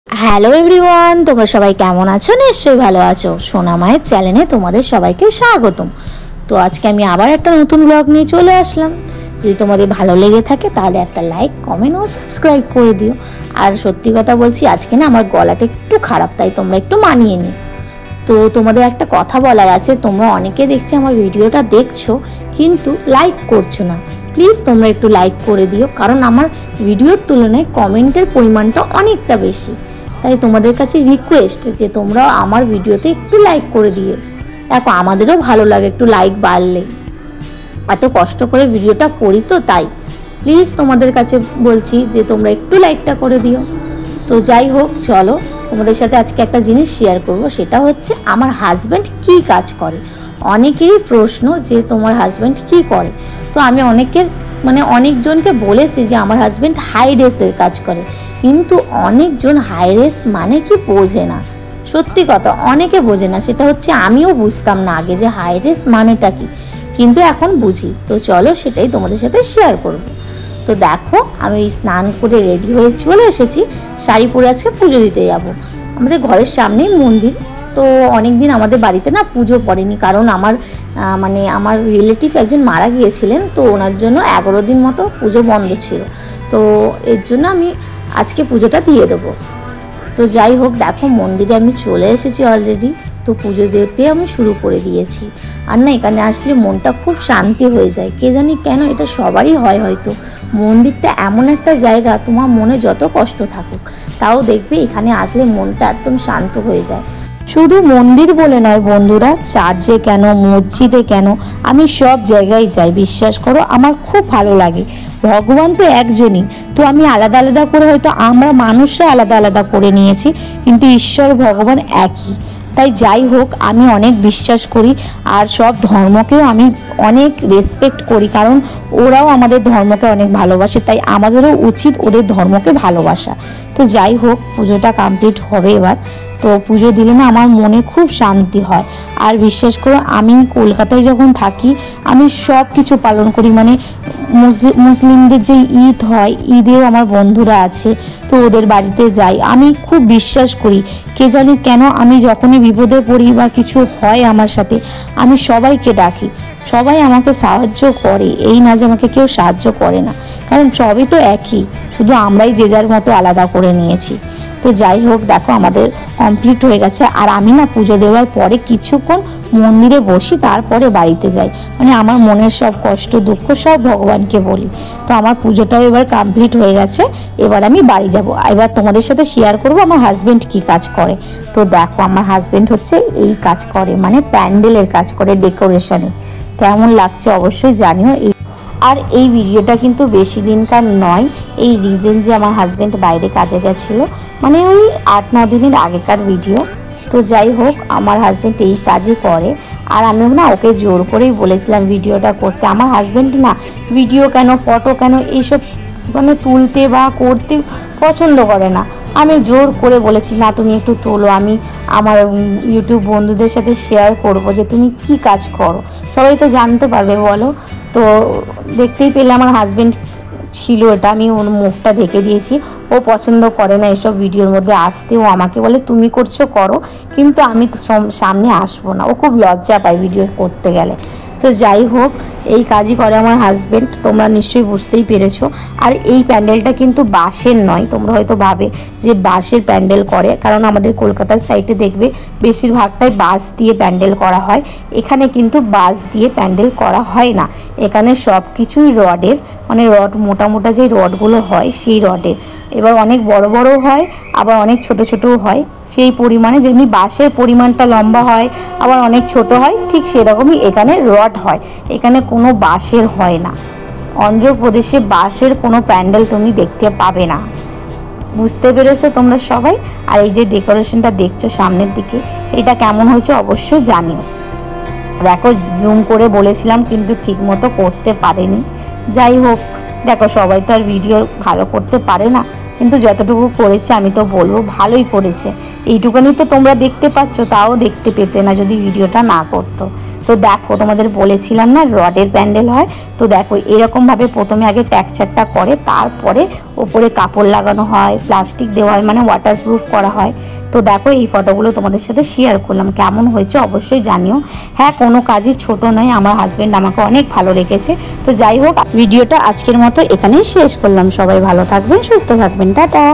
Hello everyone, তোমরা সবাই কেমন আছো? নিশ্চয়ই ভালো আছো। সোনা মায়ের চ্যানেলে তোমাদের সবাইকে স্বাগতম। তো আজকে আমি আবার একটা নতুন ব্লগ নিয়ে চলে আসলাম। যদি তোমাদের ভালো লেগে থাকে তাহলে একটা লাইক, কমেন্ট ও সাবস্ক্রাইব করে দিও। আর সত্যি কথা বলছি, আজকে না আমার গলাটা একটু খারাপ, তাই তোমরা একটু মানিয়ে নিও। তো তোমাদের একটা কথা বলার আছে, তোমরা অনেকে দেখছি আমার ভিডিওটা দেখছো কিন্তু লাইক করছো না। প্লিজ তোমরা একটু লাইক করে দিও, কারণ আমার ভিডিওর তুলনায় কমেন্টের পরিমাণটা অনেকটা বেশি। তাই তোমাদের কাছে রিকোয়েস্ট যে তোমরা আমার ভিডিওতে একটু লাইক করে দিও। দেখো আমাদেরও ভালো লাগে একটু লাইক বাড়লে, এত কষ্ট করে ভিডিওটা করি তো তাই। প্লিজ তোমাদের কাছে বলছি যে তোমরা একটু লাইকটা করে দিও। তো যাই হোক, চলো তোমাদের সাথে আজকে একটা জিনিস শেয়ার করব, সেটা হচ্ছে আমার হাজব্যান্ড কি কাজ করে। অনেকেরই প্রশ্ন যে তোমার হাজব্যান্ড কি করে। তো আমি অনেকজনকে বলেছি যে আমার হাজব্যান্ড হাই রেসের কাজ করে, কিন্তু অনেকজন হাই রেস মানে কি বোঝে না। সত্যি কথা, অনেকে বোঝে না। সেটা হচ্ছে আমিও বুঝতাম না আগে যে হাই রেস মানেটা কি, কিন্তু এখন বুঝি। তো চলো সেটাই তোমাদের সাথে শেয়ার করব। তো দেখো, আমি স্নান করে রেডি হয়ে চলে এসেছি। শাড়ি পরে আজকে পুজো দিতে যাব। আমাদের ঘরের সামনেই মন্দির। তো অনেক দিন আমাদের বাড়িতে না পুজো পড়েনি, কারণ আমার রিলেটিভ একজন মারা গিয়েছিলেন। তো ওনার জন্য 11 দিন মতো পুজো বন্ধ ছিল। তো এর জন্য আমি আজকে পুজোটা দিয়ে দেবো। তো যাই হোক, দেখো মন্দিরে আমি চলে এসেছি অলরেডি। তো পুজো দিতে আমি শুরু করে দিয়েছি। আর না, এখানে আসলে মনটা খুব শান্তি হয়ে যায়। কে জানি কেন, এটা সবারই হয় হয়তো। মন্দিরটা এমন একটা জায়গা, তোমার মনে যত কষ্ট থাকুক তাও দেখবে এখানে আসলে মনটা একদম শান্ত হয়ে যায়। শুধু মন্দির বলে নয় বন্ধুরা, চার্চে কেন, মসজিদে কেন, আমি সব জায়গায় যাই। বিশ্বাস করো, আমার খুব ভালো লাগে। ভগবান তো একজনই, তো আমি আলাদা আলাদা করে, হয়তো আমরা মানুষরা আলাদা আলাদা করে নিয়েছি, কিন্তু ঈশ্বর ভগবান একই। তাই যাই হোক, আমি অনেক বিশ্বাস করি আর সব ধর্মকেও আমি অনেক রেসপেক্ট করি, কারণ ওরাও আমাদের ধর্মকে অনেক ভালোবাসে। তাই আমাদেরও উচিত ওদের ধর্মকে ভালোবাসা। তো যাই হোক, পুজোটা কমপ্লিট হবে এবার। তো পুজো দিলে না আমার মনে খুব শান্তি হয়। আর বিশ্বাস করো, আমি কলকাতায় যখন থাকি আমি সব কিছু পালন করি। মুসলিমদের যে ঈদ হয়, ঈদেও আমার বন্ধুরা আছে, তো ওদের বাড়িতে যাই। আমি খুব বিশ্বাস করি। কে জানি কেন, আমি যখনই বিপদে পড়ি বা কিছু হয় আমার সাথে, আমি সবাইকে ডাকি, সবাই আমাকে সাহায্য করে। এই না যে আমাকে কেউ সাহায্য করে না, কারণ সবই তো একই, শুধু আমরাই যে যার মতো আলাদা করে নিয়েছি। তো যাই হোক, দেখো আমাদের কমপ্লিট হয়ে গেছে। আর আমি না পুজো দেওয়ার পরে কিছুক্ষণ মন্দিরে বসি, তারপরে বাড়িতে যাই। আমার মনের সব কষ্ট দুঃখ সব ভগবানকে বলি। তো আমার পুজোটাও এবার কমপ্লিট হয়ে গেছে। এবার আমি বাড়ি যাব। এবার তোমাদের সাথে শেয়ার করব আমার হাজব্যান্ড কি কাজ করে। তো দেখো, আমার হাজব্যান্ড হচ্ছে এই কাজ করে, প্যান্ডেলের কাজ করে, ডেকোরেশনে। কেমন লাগছে অবশ্যই জানিও। আর এই ভিডিওটা কিন্তু বেশি দিনকার নয়। এই রিজেন্ট যে আমার হাজব্যান্ড বাইরে কাজে গেছিলো, ওই 8-9 দিনের আগেকার ভিডিও। তো যাই হোক, আমার হাজব্যান্ড এই কাজই করে। আর আমিও না ওকে জোর করেই বলেছিলাম ভিডিওটা করতে। আমার হাজব্যান্ড না ভিডিও কেন, ফটো কেন, এইসব তুলতে বা করতে পছন্দ করে না। আমি জোর করে বলেছি, না তুমি একটু তোলো, আমি আমার ইউটিউব বন্ধুদের সাথে শেয়ার করব যে তুমি কি কাজ করো, সবাই তো জানতে পারবে বলো। তো দেখতেই পেলে আমার হাজব্যান্ড ছিল, এটা আমি ওর মুখটা ঢেকে দিয়েছি। ও পছন্দ করে না এসব ভিডিওর মধ্যে আসতে। ও আমাকে বলে তুমি করছো করো, কিন্তু আমি তো সামনে আসবো না। ও খুব লজ্জা পায় ভিডিও করতে গেলে। তো যাই হোক, এই কাজই করে আমার হাজব্যান্ড, তোমরা নিশ্চয়ই বুঝতেই পেরেছো। আর এই প্যান্ডেলটা কিন্তু বাঁশের নয়। তোমরা হয়তো ভাবে যে বাঁশের প্যান্ডেল করে, কারণ আমাদের কলকাতার সাইডে দেখবে বেশিরভাগটাই বাঁশ দিয়ে প্যান্ডেল করা হয়। এখানে কিন্তু বাঁশ দিয়ে প্যান্ডেল করা হয় না। এখানে সব কিছুই রডের, রড মোটা মোটা যে রডগুলো হয় সেই রডের। এবার অনেক বড় বড় হয়, আবার অনেক ছোট ছোটও হয়। সেই পরিমাণে, যেমনি বাঁশের পরিমাণটা লম্বা হয়, আবার অনেক ছোট হয়, ঠিক সেরকমই এখানে রড হয়। এখানে কোনো বাঁশের হয় না। অন্ধ্রপ্রদেশে বাঁশের কোনো প্যান্ডেল তুমি দেখতে পাবে না। বুঝতে পেরেছো তোমরা সবাই? আর এই যে ডেকোরেশনটা দেখছো সামনের দিকে, এটা কেমন হয়েছে অবশ্যই জানিও। দেখো, জুম করে বলেছিলাম কিন্তু ঠিক মতো করতে পারেনি। যাই হোক, দেখো সবাই তো আর ভিডিও ভালো করতে পারে না, কিন্তু যতটুকু করেছে আমি তো বলবো ভালোই করেছে। এইটুকুনি তো তোমরা দেখতে পাচ্ছ, তাও দেখতে পেতে না যদি ভিডিওটা না করতো। তো দেখো তোমাদের বলেছিলাম না রডের প্যান্ডেল হয়, তো দেখো এরকমভাবে প্রথমে আগে টেক্সচারটা করে, তারপরে ওপরে কাপড় লাগানো হয়, প্লাস্টিক দেওয়া হয়, মানে ওয়াটারপ্রুফ করা হয়। তো দেখো এই ফটোগুলো তোমাদের সাথে শেয়ার করলাম, কেমন হয়েছে অবশ্যই জানিও। হ্যাঁ, কোনো কাজই ছোট নয়, আমার হাজব্যান্ড আমাকে অনেক ভালো লেগেছে। তো যাই হোক, ভিডিওটা আজকের মতো এখানেই শেষ করলাম। সবাই ভালো থাকবেন, সুস্থ থাকবেন, টাটা।